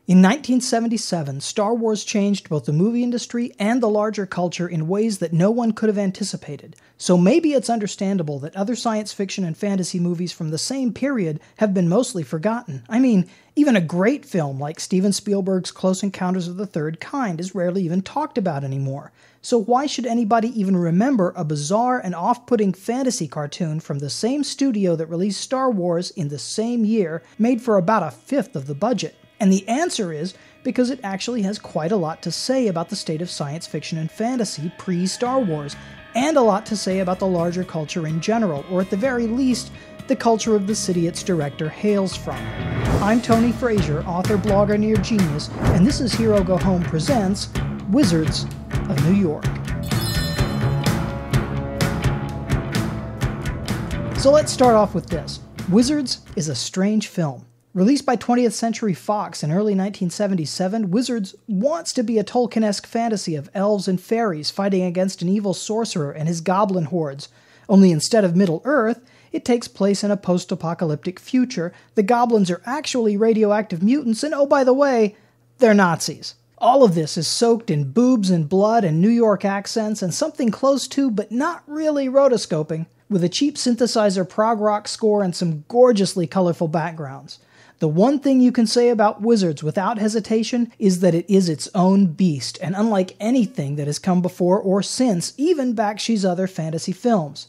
In 1977, Star Wars changed both the movie industry and the larger culture in ways that no one could have anticipated, so maybe it's understandable that other science fiction and fantasy movies from the same period have been mostly forgotten. I mean, even a great film like Steven Spielberg's Close Encounters of the Third Kind is rarely even talked about anymore. So why should anybody even remember a bizarre and off-putting fantasy cartoon from the same studio that released Star Wars in the same year, made for about a fifth of the budget? And the answer is because it actually has quite a lot to say about the state of science fiction and fantasy pre-Star Wars, and a lot to say about the larger culture in general, or at the very least, the culture of the city its director hails from. I'm Tony Frazier, author, blogger, near genius, and this is Hero Go Home presents Wizards of New York. So let's start off with this. Wizards is a strange film. Released by 20th Century Fox in early 1977, Wizards wants to be a Tolkien-esque fantasy of elves and fairies fighting against an evil sorcerer and his goblin hordes. Only instead of Middle-earth, it takes place in a post-apocalyptic future. The goblins are actually radioactive mutants, and oh, by the way, they're Nazis. All of this is soaked in boobs and blood and New York accents and something close to, but not really, rotoscoping, with a cheap synthesizer prog rock score and some gorgeously colorful backgrounds. The one thing you can say about Wizards without hesitation is that it is its own beast, and unlike anything that has come before or since, even Bakshi's other fantasy films.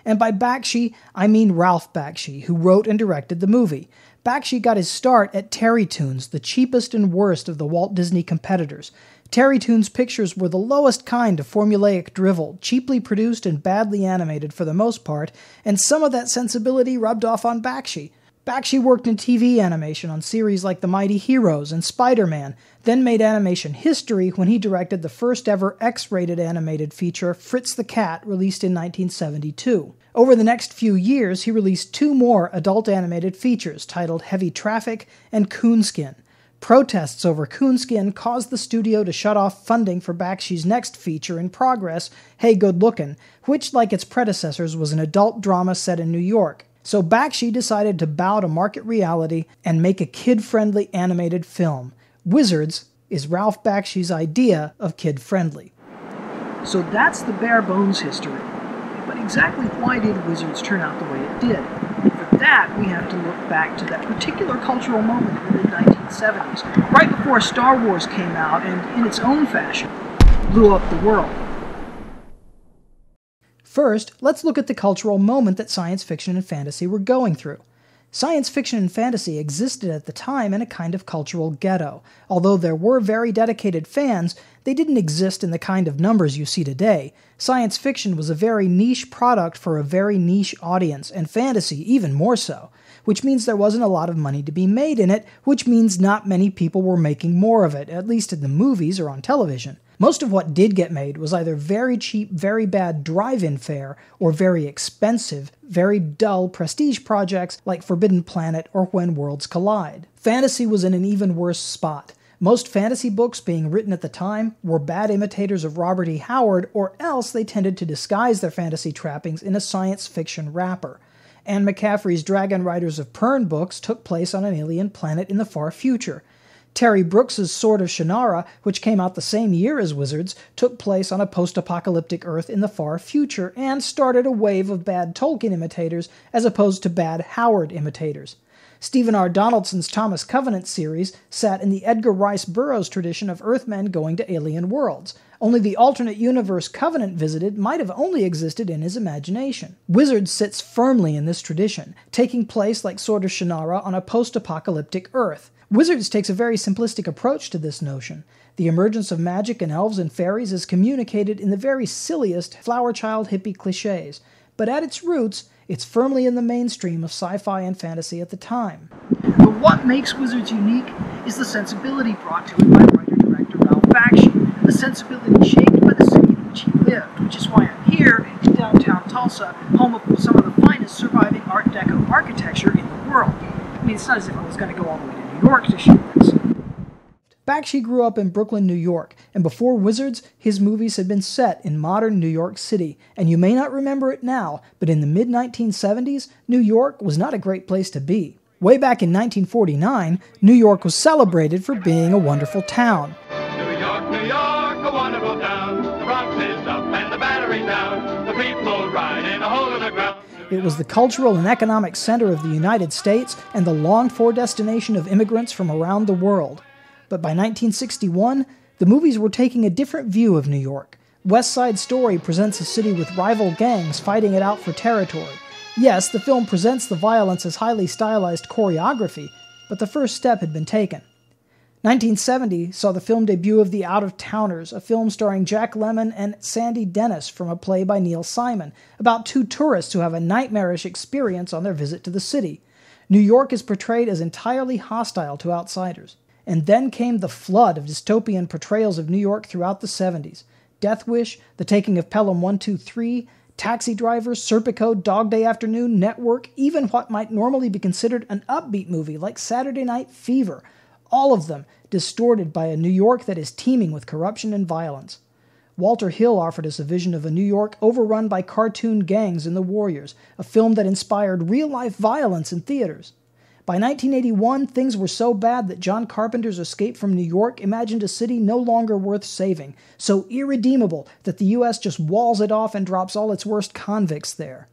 And by Bakshi, I mean Ralph Bakshi, who wrote and directed the movie. Bakshi got his start at Terrytoons, the cheapest and worst of the Walt Disney competitors. Terrytoons pictures were the lowest kind of formulaic drivel, cheaply produced and badly animated for the most part, and some of that sensibility rubbed off on Bakshi. Bakshi worked in TV animation on series like The Mighty Heroes and Spider-Man, then made animation history when he directed the first ever X-rated animated feature, Fritz the Cat, released in 1972. Over the next few years, he released two more adult animated features titled Heavy Traffic and Coonskin. Protests over Coonskin caused the studio to shut off funding for Bakshi's next feature in progress, Hey Good Lookin', which, like its predecessors, was an adult drama set in New York. So Bakshi decided to bow to market reality and make a kid-friendly animated film. Wizards is Ralph Bakshi's idea of kid-friendly. So that's the bare-bones history. But exactly why did Wizards turn out the way it did? For that, we have to look back to that particular cultural moment in the mid-1970s, right before Star Wars came out and, in its own fashion, blew up the world. First, let's look at the cultural moment that science fiction and fantasy were going through. Science fiction and fantasy existed at the time in a kind of cultural ghetto. Although there were very dedicated fans, they didn't exist in the kind of numbers you see today. Science fiction was a very niche product for a very niche audience, and fantasy even more so, which means there wasn't a lot of money to be made in it, which means not many people were making more of it, at least in the movies or on television. Most of what did get made was either very cheap, very bad drive-in fare, or very expensive, very dull prestige projects like Forbidden Planet or When Worlds Collide. Fantasy was in an even worse spot. Most fantasy books being written at the time were bad imitators of Robert E. Howard, or else they tended to disguise their fantasy trappings in a science fiction wrapper. Anne McCaffrey's Dragon Riders of Pern books took place on an alien planet in the far future. Terry Brooks's Sword of Shannara, which came out the same year as Wizards, took place on a post-apocalyptic Earth in the far future, and started a wave of bad Tolkien imitators as opposed to bad Howard imitators. Stephen R. Donaldson's Thomas Covenant series sat in the Edgar Rice Burroughs tradition of Earthmen going to alien worlds. Only the alternate universe Covenant visited might have only existed in his imagination. Wizards sits firmly in this tradition, taking place like Sword of Shannara on a post-apocalyptic Earth. Wizards takes a very simplistic approach to this notion. The emergence of magic and elves and fairies is communicated in the very silliest flower child hippie cliches, but at its roots, it's firmly in the mainstream of sci-fi and fantasy at the time. But what makes Wizards unique is the sensibility brought to it by writer-director Ralph Bakshi, a sensibility shaped by the city in which he lived, which is why I'm here in downtown Tulsa, home of some of the finest surviving Art Deco architecture in the world. I mean, it's not as if I was going to go all the way to New York to shoot this. Bakshi grew up in Brooklyn, New York, and before Wizards, his movies had been set in modern New York City. And you may not remember it now, but in the mid-1970s, New York was not a great place to be. Way back in 1949, New York was celebrated for being a wonderful town. New York, a wonderful town. The Bronx is up and the Battery's down. The people ride in a hole in the ground. It was the cultural and economic center of the United States and the longed-for destination of immigrants from around the world. But by 1961, the movies were taking a different view of New York. West Side Story presents a city with rival gangs fighting it out for territory. Yes, the film presents the violence as highly stylized choreography, but the first step had been taken. 1970 saw the film debut of The Out-of-Towners, a film starring Jack Lemmon and Sandy Dennis from a play by Neil Simon, about two tourists who have a nightmarish experience on their visit to the city. New York is portrayed as entirely hostile to outsiders. And then came the flood of dystopian portrayals of New York throughout the 70s. Death Wish, The Taking of Pelham 123, Taxi Driver, Serpico, Dog Day Afternoon, Network, even what might normally be considered an upbeat movie like Saturday Night Fever. All of them distorted by a New York that is teeming with corruption and violence. Walter Hill offered us a vision of a New York overrun by cartoon gangs and the Warriors, a film that inspired real-life violence in theaters. By 1981, things were so bad that John Carpenter's Escape from New York imagined a city no longer worth saving, so irredeemable that the U.S. just walls it off and drops all its worst convicts there.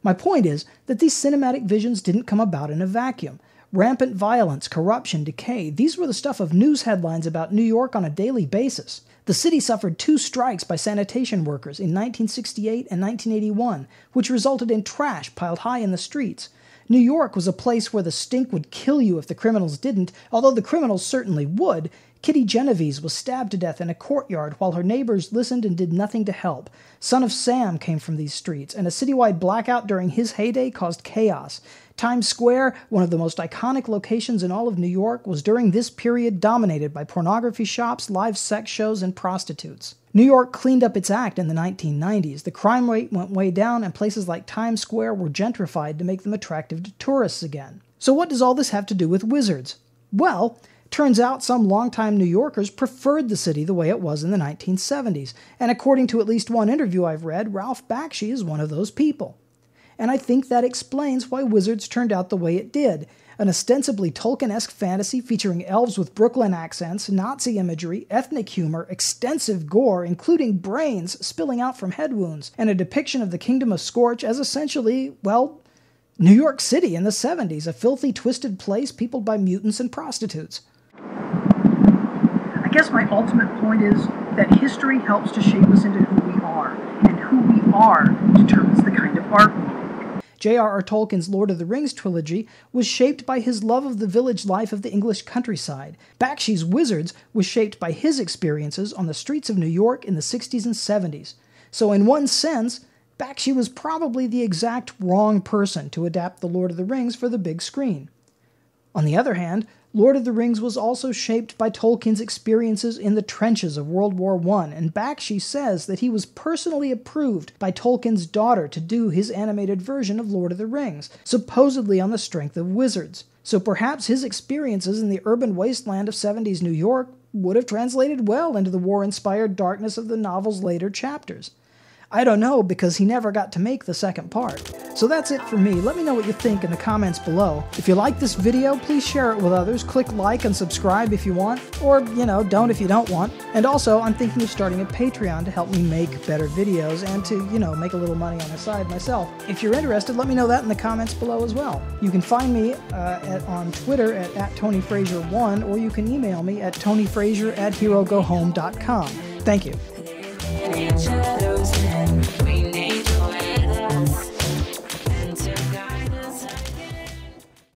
My point is that these cinematic visions didn't come about in a vacuum. Rampant violence, corruption, decay, these were the stuff of news headlines about New York on a daily basis. The city suffered 2 strikes by sanitation workers in 1968 and 1981, which resulted in trash piled high in the streets. New York was a place where the stink would kill you if the criminals didn't, although the criminals certainly would. Kitty Genovese was stabbed to death in a courtyard while her neighbors listened and did nothing to help. Son of Sam came from these streets, and a citywide blackout during his heyday caused chaos. Times Square, one of the most iconic locations in all of New York, was during this period dominated by pornography shops, live sex shows, and prostitutes. New York cleaned up its act in the 1990s. The crime rate went way down, and places like Times Square were gentrified to make them attractive to tourists again. So what does all this have to do with Wizards? Well, turns out some longtime New Yorkers preferred the city the way it was in the 1970s, and according to at least one interview I've read, Ralph Bakshi is one of those people. And I think that explains why Wizards turned out the way it did. An ostensibly Tolkien-esque fantasy featuring elves with Brooklyn accents, Nazi imagery, ethnic humor, extensive gore, including brains spilling out from head wounds, and a depiction of the Kingdom of Scorch as essentially, well, New York City in the 70s, a filthy, twisted place peopled by mutants and prostitutes. I guess my ultimate point is that history helps to shape us into who we are, and who we are determines the kind of art we make. J.R.R. Tolkien's Lord of the Rings trilogy was shaped by his love of the village life of the English countryside. Bakshi's Wizards was shaped by his experiences on the streets of New York in the 60s and 70s. So in one sense, Bakshi was probably the exact wrong person to adapt The Lord of the Rings for the big screen. On the other hand, Lord of the Rings was also shaped by Tolkien's experiences in the trenches of World War I, and Bakshi says that he was personally approved by Tolkien's daughter to do his animated version of Lord of the Rings, supposedly on the strength of Wizards. So perhaps his experiences in the urban wasteland of 70s New York would have translated well into the war-inspired darkness of the novel's later chapters. I don't know, because he never got to make the second part. So that's it for me. Let me know what you think in the comments below. If you like this video, please share it with others. Click like and subscribe if you want, or, don't if you don't want. And also, I'm thinking of starting a Patreon to help me make better videos and to, make a little money on the side myself. If you're interested, let me know that in the comments below as well. You can find me on Twitter at TonyFrazier1, or you can email me at TonyFrazier@HeroGoHome.com. Thank you.